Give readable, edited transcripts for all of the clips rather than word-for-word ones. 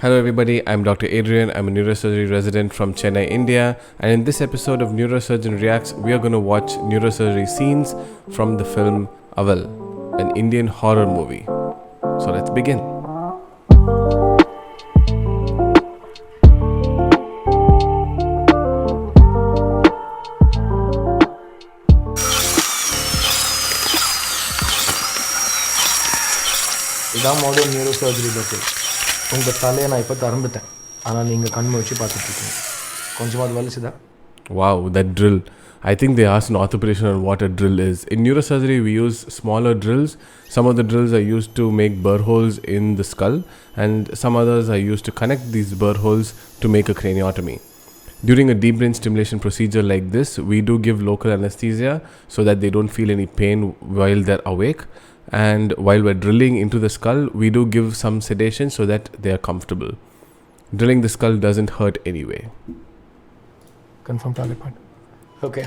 Hello everybody, I'm Dr. Adrian. I'm a neurosurgery resident from Chennai, India. And in this episode of Neurosurgeon Reacts, we are going to watch neurosurgery scenes from the film Aval, an Indian horror movie. So let's begin. இதான் modern நியூரோசர்ஜரி doctor. உங்கள் தலையை நான் இப்போ திறந்துட்டேன், ஆனால் நீங்கள் கண்மை வச்சு பார்த்துட்ருக்கீங்க. கொஞ்சமாக அது வலிச்சுதா? Wow, that drill. I think they asked an orthopedician on what a drill is. In neurosurgery, we use smaller drills. Some of the drills are used to make burr holes in the skull, and some others are used to connect these burr holes to make a craniotomy. During a deep brain stimulation procedure like this, we do give local anesthesia so that they don't feel any pain while they're awake. And while we're drilling into the skull, we do give some sedation so that they are comfortable. Drilling the skull doesn't hurt anyway. Confirm target point. Okay,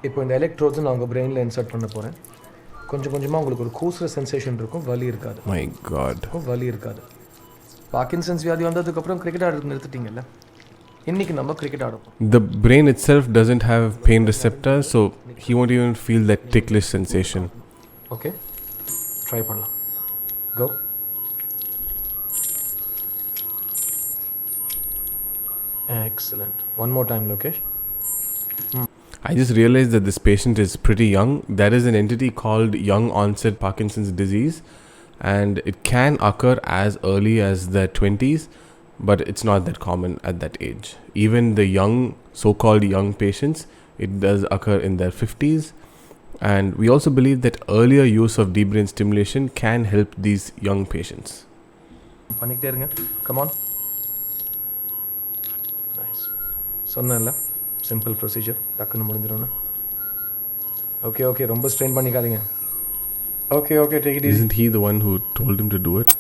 இப்போ இந்த electrodes நான் உங்கள் பிரெயினில் insert பண்ண போகிறேன். கொஞ்சம் கொஞ்சமாக உங்களுக்கு ஒரு கூசுற சென்சேஷன் இருக்கும், வலி இருக்காது. My God. வலி இருக்காது. பார்க்கின்சன்ஸ் வியாதி வந்ததுக்கப்புறம் கிரிக்கெட் ஆடுறது நிறுத்திட்டீங்கல்ல, இன்றைக்கி நம்ம கிரிக்கெட் ஆடுவோம். The brain itself doesn't have pain receptors, so he won't even feel that ticklish sensation. Okay, try பண்ணலாம். கோ. Excellent. One more time, Lokesh. I just realized that this patient is pretty young. There is an entity called young onset Parkinson's disease, and it can occur as early as the 20s, but it's not that common at that age. Even the young, so-called young patients, it does occur in their 50s. And we also believe that earlier use of deep brain stimulation can help these young patients. பண்ணிக்கிட்டே இருங்க. Come on. Nice. சொன்னேன்ல, simple procedure, டக்குன்னு முடிஞ்சிடும்னு. Okay okay, ரொம்ப strain பண்ணிக்காதீங்க. Okay okay, take it easy. Isn't he the one who told him to do it?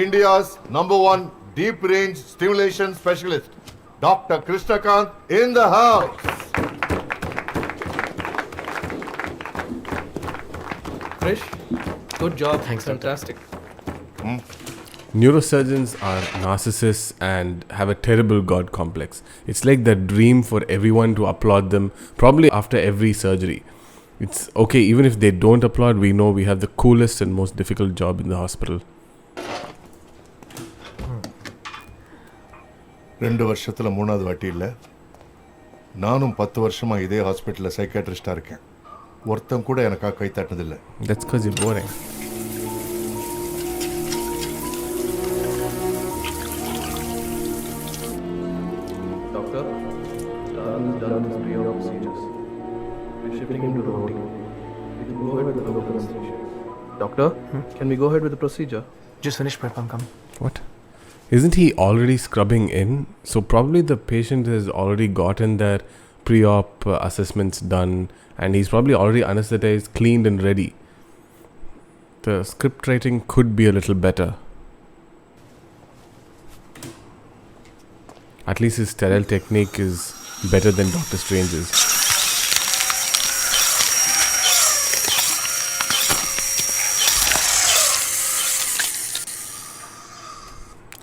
India's #1 deep range stimulation specialist, Dr. Krishnakant in the house. Krish, good job. Thanks. Fantastic. Neurosurgeons are narcissists and have a terrible God complex. It's like the dream for everyone to applaud them, probably after every surgery. It's okay, even if they don't applaud, we know we have the coolest and most difficult job in the hospital. 2 வருஷத்துல 3வது வாட்டி இல்லை. நானும் 10 வருஷமா இதே ஹாஸ்பிட்டலில் சைக்காட்ரிஸ்டாக இருக்கேன். ஒருத்தன் கூட எனக்காக கை தட்டினதில்லை. That's because you're boring. Doctor, Darren is done his pre-op procedures. We're shifting him to robotic. We can go ahead with the local anesthesia. Doctor, can we go ahead with the procedure? Just finish Peppan, come. What? Isn't he already scrubbing in? So probably the patient has already gotten their pre-op assessments done, and he's probably already anesthetized, cleaned and ready. The script writing could be a little better. At least his sterile technique is better than Dr. Strange's.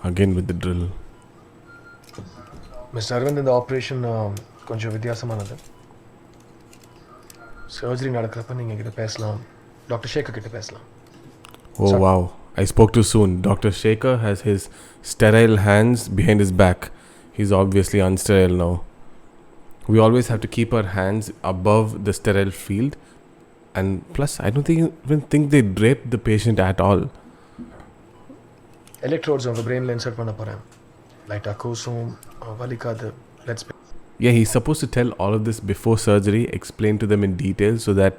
Again with the drill. Mister Aravind, இந்த operation கொஞ்சம் வித்தியாசமானது. Surgery நடக்கிறப்ப நீங்கள் கிட்ட பேசலாம், doctor Shekar கிட்ட பேசலாம். Oh Sorry. wow, I spoke too soon. Dr. Shekhar has his sterile hands behind his back. He's obviously unsterile now. We always have to keep our hands above the sterile field, and plus I don't even think they drape the patient at all. Electrodes உங்கள் பிரெயினில் insert பண்ண போகிறேன். லைட்டாக கூசும், வலிக்காது. Let's. Yeah, he's supposed to tell all of this before surgery, explain to them in detail so that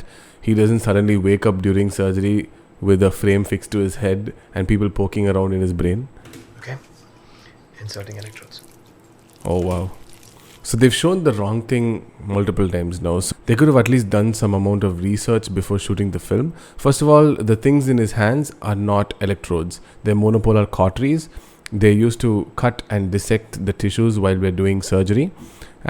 he doesn't suddenly wake up during surgery with a frame fixed to his head and people poking around in his brain. Okay, inserting electrodes. Oh wow. So they've shown the wrong thing multiple times now. So they could have at least done some amount of research before shooting the film. First of all, the things in his hands are not electrodes. They're monopolar cauteries. They're used to cut and dissect the tissues while we're doing surgery.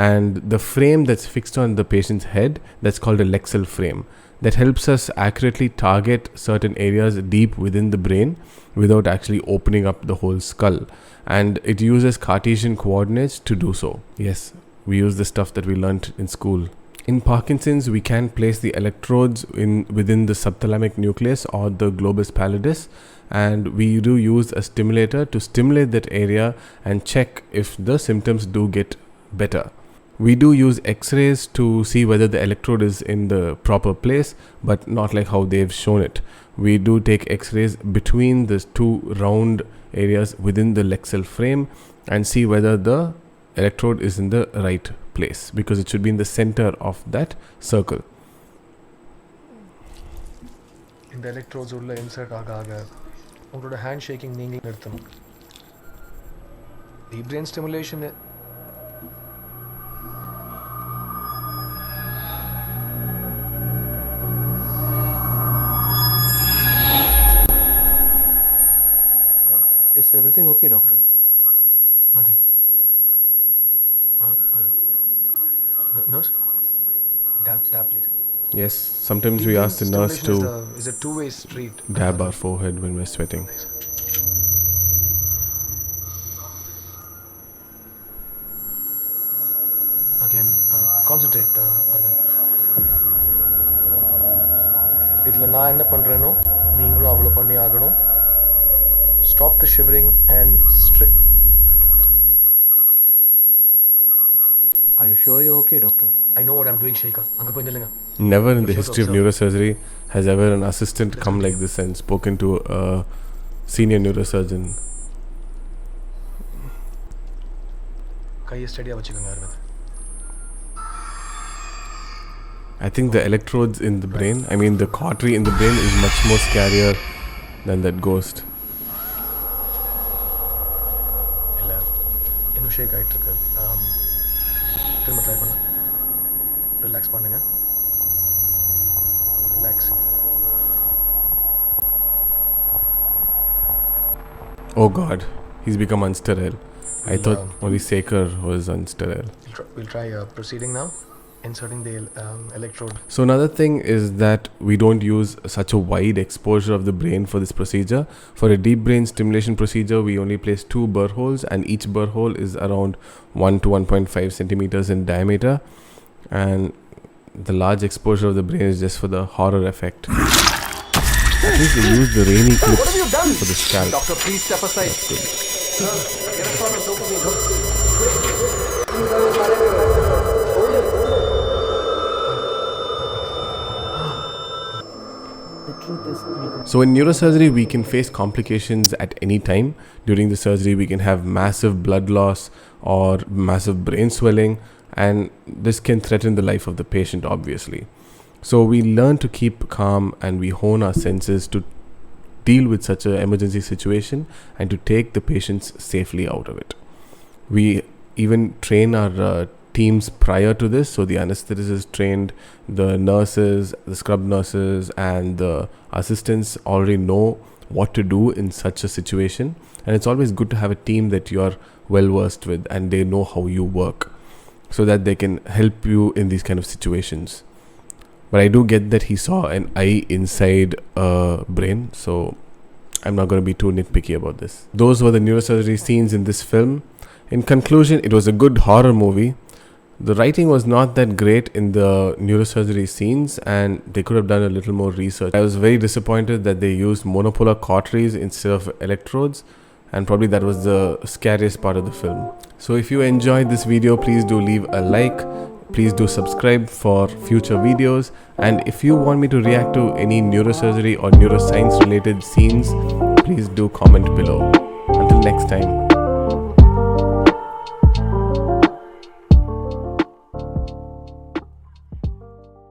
And the frame that's fixed on the patient's head, that's called a Lexel frame. that helps us accurately target certain areas deep within the brain without actually opening up the whole skull. And it uses Cartesian coordinates to do so. Yes, we use the stuff that we learnt in school. In Parkinson's, we can place the electrodes within the subthalamic nucleus or the globus pallidus, and we do use a stimulator to stimulate that area and check if the symptoms do get better. We do use X-rays to see whether the electrode is in the proper place, but not like how they've shown it. We do take X-rays between the two round areas within the Lexel frame and see whether the electrode is in the right place, because it should be in the center of that circle. இந்த electrodes உள்ள insert ஆக உங்களோட hand shaking நீங்களே நிறுத்தணும். Deep brain stimulation Is everything okay, doctor? nothing. Nurse? Dab please. Yes, sometimes we ask the nurse to is a two-way street. dab our forehead when we're sweating. Again, concentrate, Arvind. இதில் நான் என்ன பண்ணுறேனோ நீங்களும் அவ்வளோ பண்ணி ஆகணும். Stop the shivering and Are you sure you're okay, doctor? I know what I'm doing, Sheikha. அங்கே போய் நில்லுங்க. Never in the history of neurosurgery has ever an assistant come like this and spoken to a senior neurosurgeon. கையை ஸ்டடியாக வச்சுக்கோங்க Aravind. I think the electrodes in the brain, I mean the cautery in the brain, is much more scarier than that ghost. இல்லை இன்னும் ஷேக் ஆகிட்டுருக்கு. திரும்ப try பண்ணலாம். Relax பண்ணுங்க. Relax. Oh God, he's become unsterile. I thought only Sekar was unsterile. We'll try proceeding now. Inserting the electrode. So another thing is that we don't use such a wide exposure of the brain for this procedure. For a deep brain stimulation procedure, we only place 2 burr holes, and each burr hole is around 1 to 1.5 centimeters in diameter, and the large exposure of the brain is just for the horror effect. At least they use the rainy clips What have you done? for the scalp. Doctor, please step aside. Get a shot of dopamine. So in neurosurgery, we can face complications at any time. During the surgery, we can have massive blood loss or massive brain swelling, and this can threaten the life of the patient, obviously. So we learn to keep calm and we hone our senses to deal with such an emergency situation and to take the patients safely out of it. We even train our teams prior to this, so the anesthetist trained, the nurses, the scrub nurses, and the assistants already know what to do in such a situation. And it's always good to have a team that you are well versed with and they know how you work, so that they can help you in these kind of situations. But I do get that he saw an eye inside a brain, so I'm not going to be too nitpicky about this. Those were the neurosurgery scenes in this film. In conclusion, it was a good horror movie. The writing was not that great in the neurosurgery scenes, and they could have done a little more research. I was very disappointed that they used monopolar cauteries instead of electrodes, and probably that was the scariest part of the film. So if you enjoyed this video, please do leave a like, please do subscribe for future videos, and if you want me to react to any neurosurgery or neuroscience related scenes, please do comment below. Until next time.